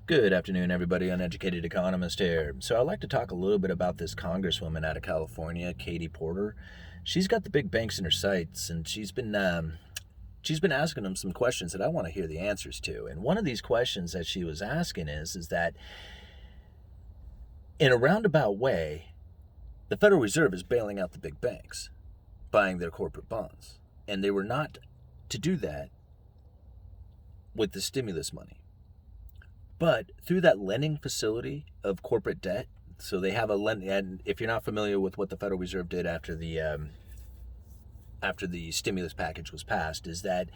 Good afternoon, everybody. Uneducated Economist here. So I'd like to talk a little bit about this congresswoman out of California, Katie Porter. She's got the big banks in her sights, and she's been asking them some questions that I want to hear the answers to. And one of these questions that she was asking is that in a roundabout way, the Federal Reserve is bailing out the big banks, buying their corporate bonds, and they were not to do that with the stimulus money. But through that lending facility of corporate debt, so they have a lend. And if you're not familiar with what the Federal Reserve did after the stimulus package was passed, is that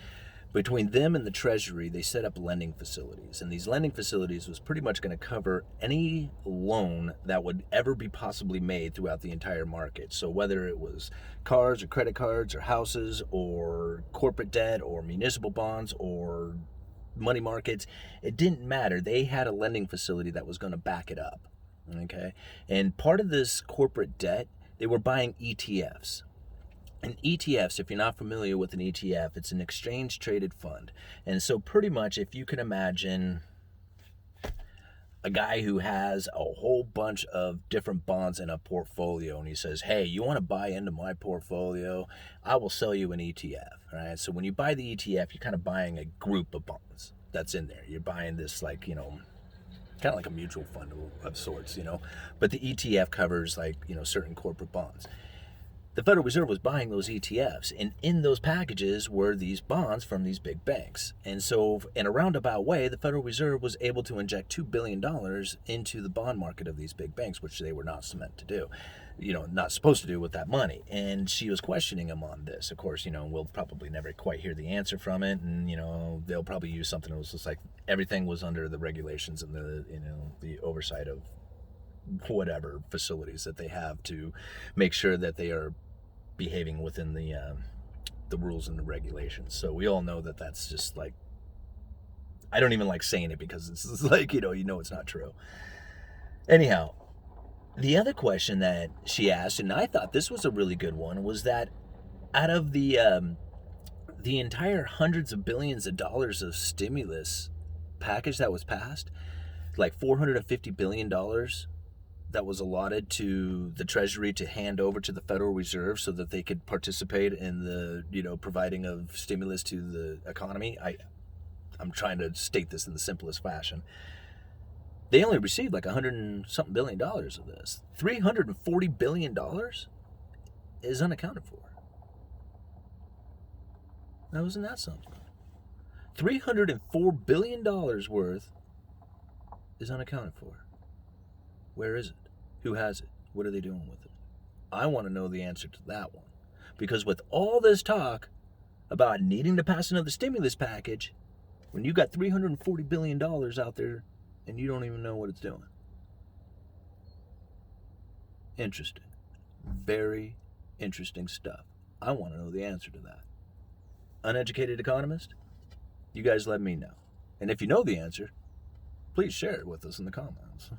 between them and the Treasury, they set up lending facilities, and these lending facilities was pretty much going to cover any loan that would ever be possibly made throughout the entire market. So whether it was cars or credit cards or houses or corporate debt or municipal bonds or money markets, it didn't matter. They had a lending facility that was going to back it up. Okay, and part of this corporate debt, they were buying ETFs. And ETFs, if you're not familiar with an ETF, it's an exchange traded fund. And so pretty much, if you can imagine a guy who has a whole bunch of different bonds in a portfolio, and he says, hey, you want to buy into my portfolio? I will sell you an ETF. Right? So when you buy the ETF, you're kind of buying a group of bonds that's in there. You're buying this, like, kind of like a mutual fund of sorts, but the ETF covers, like, certain corporate bonds. The Federal Reserve was buying those ETFs, and in those packages were these bonds from these big banks. And so in a roundabout way, the Federal Reserve was able to inject $2 billion into the bond market of these big banks, which they were not meant to do, not supposed to do with that money. And she was questioning him on this. Of course, we'll probably never quite hear the answer from it, and, they'll probably use something that was just like everything was under the regulations and the oversight of whatever facilities that they have to make sure that they are behaving within the rules and the regulations. So we all know that that's just like, I don't even like saying it because it's like, it's not true. Anyhow, the other question that she asked, and I thought this was a really good one, was that out of the entire hundreds of billions of dollars of stimulus package that was passed, like $450 billion that was allotted to the Treasury to hand over to the Federal Reserve so that they could participate in the, providing of stimulus to the economy. I'm trying to state this in the simplest fashion. They only received like $100 and something billion of this. $340 billion is unaccounted for. Now, isn't that something? $304 billion worth is unaccounted for. Where is it? Who has it? What are they doing with it? I want to know the answer to that one. Because with all this talk about needing to pass another stimulus package, when you got $340 billion out there and you don't even know what it's doing. Interesting. Very interesting stuff. I want to know the answer to that. Uneducated Economist? You guys let me know. And if you know the answer, please share it with us in the comments.